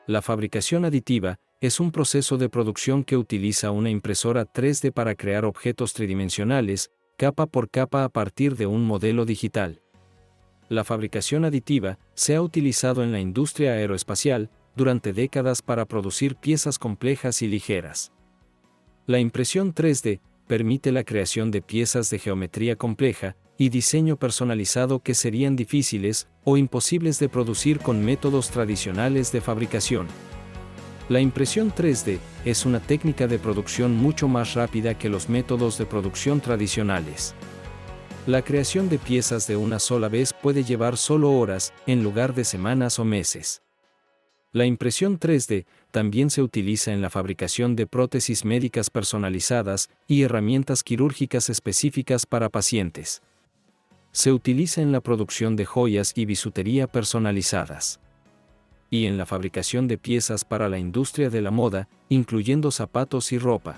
La fabricación aditiva es un proceso de producción que utiliza una impresora 3D para crear objetos tridimensionales, capa por capa a partir de un modelo digital. La fabricación aditiva se ha utilizado en la industria aeroespacial durante décadas para producir piezas complejas y ligeras. La impresión 3D permite la creación de piezas de geometría compleja y diseño personalizado que serían difíciles o imposibles de producir con métodos tradicionales de fabricación. La impresión 3D es una técnica de producción mucho más rápida que los métodos de producción tradicionales. La creación de piezas de una sola vez puede llevar solo horas, en lugar de semanas o meses. La impresión 3D también se utiliza en la fabricación de prótesis médicas personalizadas y herramientas quirúrgicas específicas para pacientes. Se utiliza en la producción de joyas y bisutería personalizadas. Y en la fabricación de piezas para la industria de la moda, incluyendo zapatos y ropa.